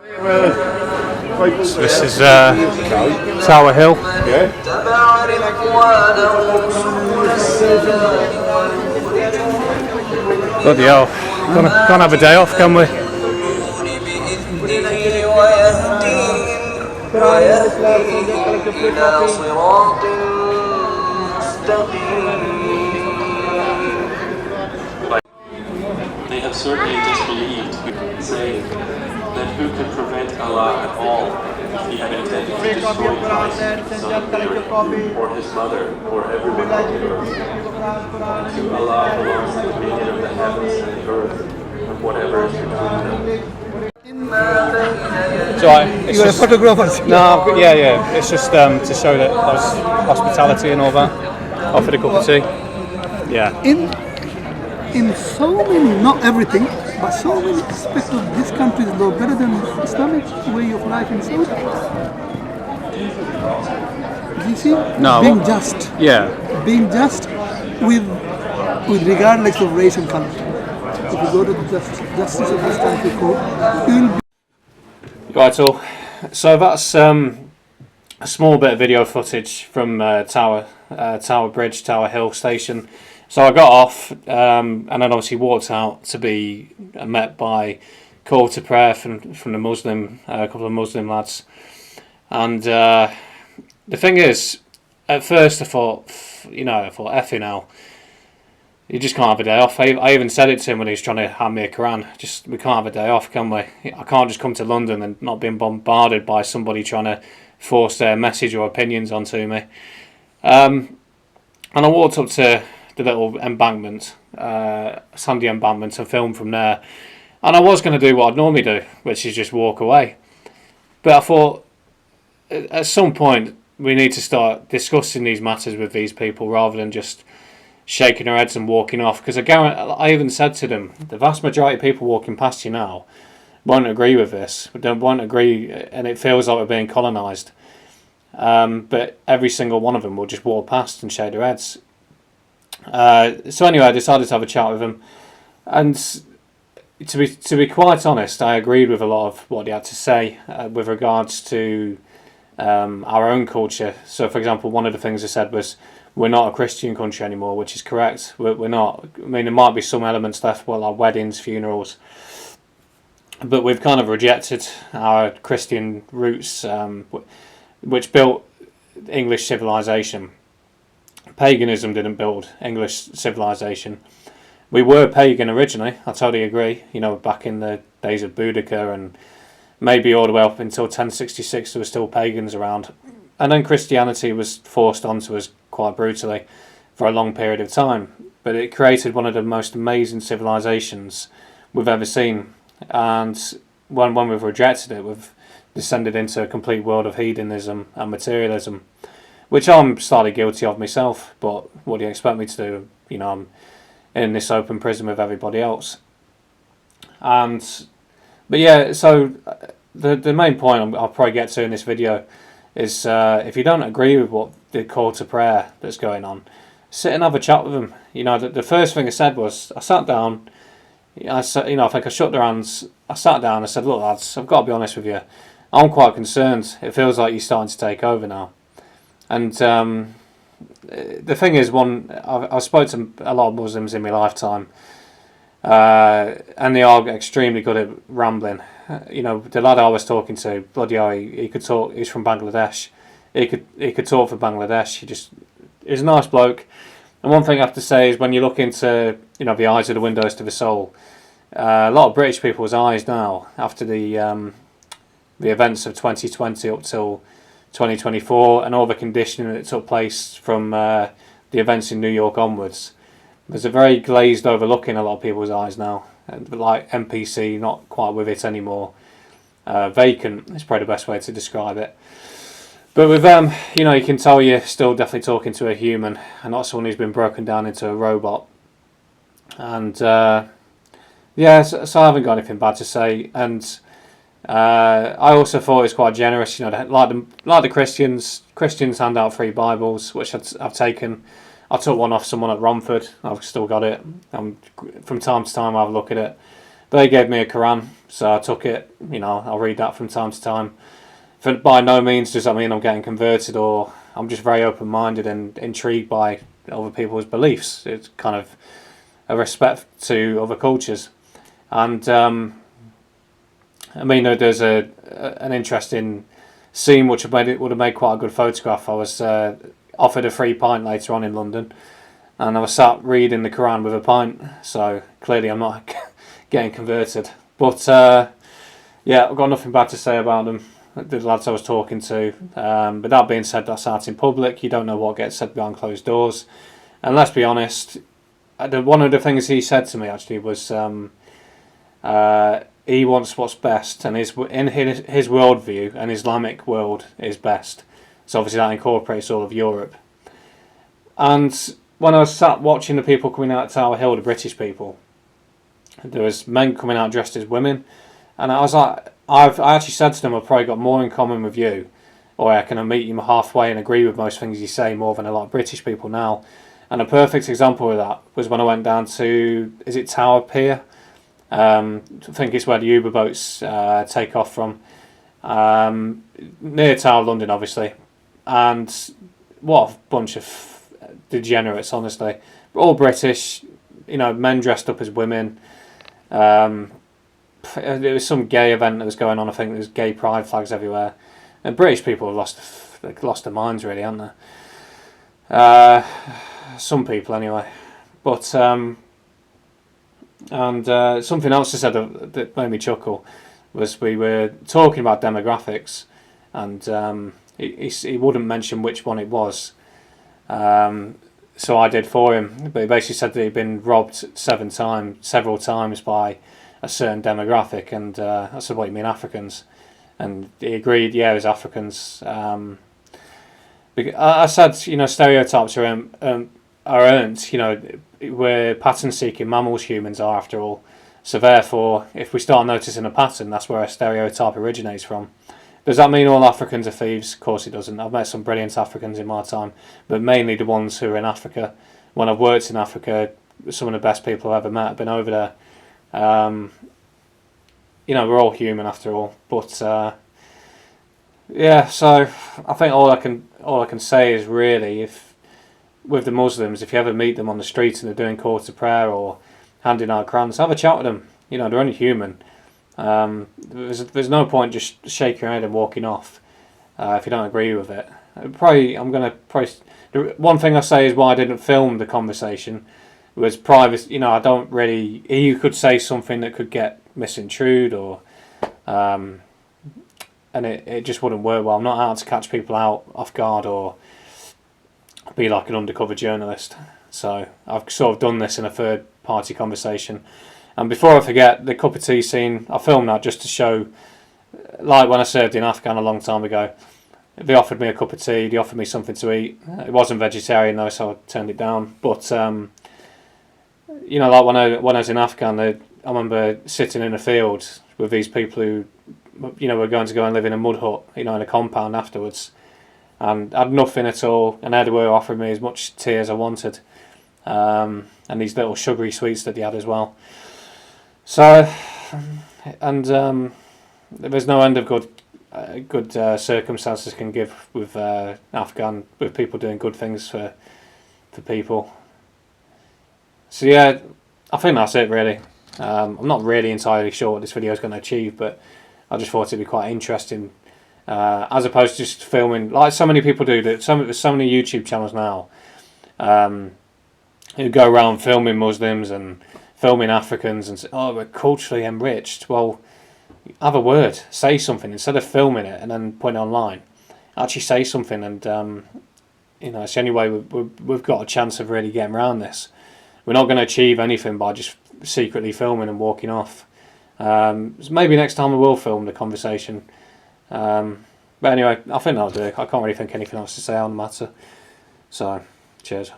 This is Tower Hill. Yeah. Bloody hell. Can't have a day off, can we? They have certainly disbelieved, saying that who could prevent Allah at all if he had intended to destroy Christ, son of Mary, or his mother, or everyone on the earth. To Allah belongs the dominion of the heavens and the earth, and whatever is between them. So You're a photographer. No, yeah. It's just to show that there's hospitality and all that. Offered a cup of tea. Yeah. In so many, not everything, but so many aspects of this country is no better than Islamic way of life in Saudi. Do you see? No. Being just. Yeah. Being just with regardless of race and country. If you go to the justice of this country court, you will be. Right, so that's a small bit of video footage from Tower Bridge, Tower Hill station. So I got off and then obviously walked out to be met by call to prayer from the Muslim, a couple of Muslim lads. And the thing is, at first I thought effing hell, you just can't have a day off. I even said it to him when he was trying to hand me a Quran. We can't have a day off, can we? I can't just come to London and not being bombarded by somebody trying to force their message or opinions onto me. And I walked up to the little embankment, sandy embankment, and filmed from there. And I was going to do what I'd normally do, which is just walk away. But I thought, at some point, we need to start discussing these matters with these people rather than just shaking our heads and walking off. Because I even said to them, the vast majority of people walking past you now won't agree with this, won't agree, and it feels like we're being colonised. But every single one of them will just walk past and shake their heads. So anyway, I decided to have a chat with him, and to be quite honest, I agreed with a lot of what he had to say with regards to our own culture. So, for example, one of the things I said was, we're not a Christian country anymore, which is correct. We're not. I mean, there might be some elements left, well, like weddings, funerals, but we've kind of rejected our Christian roots, which built English civilization. Paganism didn't build English civilization. We were pagan originally, I totally agree. Back in the days of Boudica and maybe all the way up until 1066, there were still pagans around. And then Christianity was forced onto us quite brutally for a long period of time. But it created one of the most amazing civilizations we've ever seen. And when we've rejected it, we've descended into a complete world of hedonism and materialism, which I'm slightly guilty of myself. But what do you expect me to do? I'm in this open prison with everybody else. But yeah, so the main point I'll probably get to in this video is if you don't agree with what the call to prayer that's going on, sit and have a chat with them. The first thing I said was, I sat down, I think I shook their hands, I sat down, I said, look lads, I've got to be honest with you, I'm quite concerned. It feels like you're starting to take over now. And the thing is, I've spoken to a lot of Muslims in my lifetime, and they are extremely good at rambling. The lad I was talking to, bloody hell, he could talk. He's from Bangladesh. He could talk for Bangladesh. He's a nice bloke. And one thing I have to say is, when you look into the eyes are the windows to the soul, a lot of British people's eyes now, after the events of 2020 up till 2024 and all the conditioning that took place from the events in New York onwards, there's a very glazed over look in a lot of people's eyes now. Like NPC, not quite with it anymore. Vacant is probably the best way to describe it. But with them, you can tell you're still definitely talking to a human and not someone who's been broken down into a robot. And yeah, so I haven't got anything bad to say. And I also thought it was quite generous. Like the Christians hand out free Bibles, which I've taken. I took one off someone at Romford. I've still got it. From time to time I have a look at it. they gave me a Quran, so I took it. You know, I'll read that from time to time. But by no means does that mean I'm getting converted, or I'm just very open-minded and intrigued by other people's beliefs. It's kind of a respect to other cultures. And I mean, there's an interesting scene which would have made quite a good photograph. I was offered a free pint later on in London, and I was sat reading the Quran with a pint, so clearly I'm not getting converted. But yeah, I've got nothing bad to say about them, the lads I was talking to. But that being said, that's out in public. You don't know what gets said behind closed doors. And let's be honest, one of the things he said to me actually was he wants what's best, and in his worldview, an Islamic world is best. So obviously that incorporates all of Europe. And when I was sat watching the people coming out of Tower Hill, the British people, there was men coming out dressed as women, and I was like, I actually said to them, I've probably got more in common with you, or I can meet you halfway and agree with most things you say more than a lot of British people now. And a perfect example of that was when I went down to, is it Tower Pier? I think it's where the Uber boats take off from, near Tower London, obviously. And what a bunch of degenerates, honestly. All British, you know, men dressed up as women. There was some gay event that was going on. I think there was gay pride flags everywhere. And British people have lost their minds, really, haven't they? Some people, anyway. But something else he said that made me chuckle was we were talking about demographics, and he wouldn't mention which one it was. So I did for him, but he basically said that he'd been robbed several times by a certain demographic, and I said, "What do you mean, Africans?" And he agreed, yeah, it was Africans. I said, you know, stereotypes are earned. You know, we're pattern-seeking mammals, humans are, after all. So therefore, if we start noticing a pattern, that's where a stereotype originates from. Does that mean all Africans are thieves? Of course it doesn't. I've met some brilliant Africans in my time, but mainly the ones who are in Africa. When I've worked in Africa, some of the best people I've ever met have been over there. You know, we're all human after all. But yeah, so I think all I can say is really, if with the Muslims, if you ever meet them on the street and they're doing calls to prayer or handing out Qurans, have a chat with them. You know, they're only human. There's no point just shaking your head and walking off if you don't agree with it. One thing I say is why I didn't film the conversation was private. You know, I don't really. You could say something that could get misconstrued, or and it just wouldn't work well. I'm not out to catch people out off guard or be like an undercover journalist. So I've sort of done this in a third party conversation. And before I forget, the cup of tea scene, I filmed that just to show, like when I served in Afghan a long time ago, they offered me a cup of tea, they offered me something to eat. It wasn't vegetarian though, so I turned it down. But, you know, like when I was in Afghan, I remember sitting in a field with these people who, you know, were going to go and live in a mud hut, you know, in a compound afterwards. And I had nothing at all, and they were offering me as much tea as I wanted. And these little sugary sweets that they had as well. So, and there's no end of good circumstances can give with Afghan, with people doing good things for people. So yeah, I think that's it really. I'm not really entirely sure what this video is going to achieve, but I just thought it'd be quite interesting, as opposed to just filming like so many people do. There's so many YouTube channels now who go around filming Muslims and filming Africans and say, oh, we're culturally enriched. Well, have a word, say something instead of filming it and then putting it online. Actually say something, and you know, it's the only way we've got a chance of really getting around this. We're not going to achieve anything by just secretly filming and walking off. So maybe next time I will film the conversation. But anyway, I think that'll do. I can't really think anything else to say on the matter. So, cheers.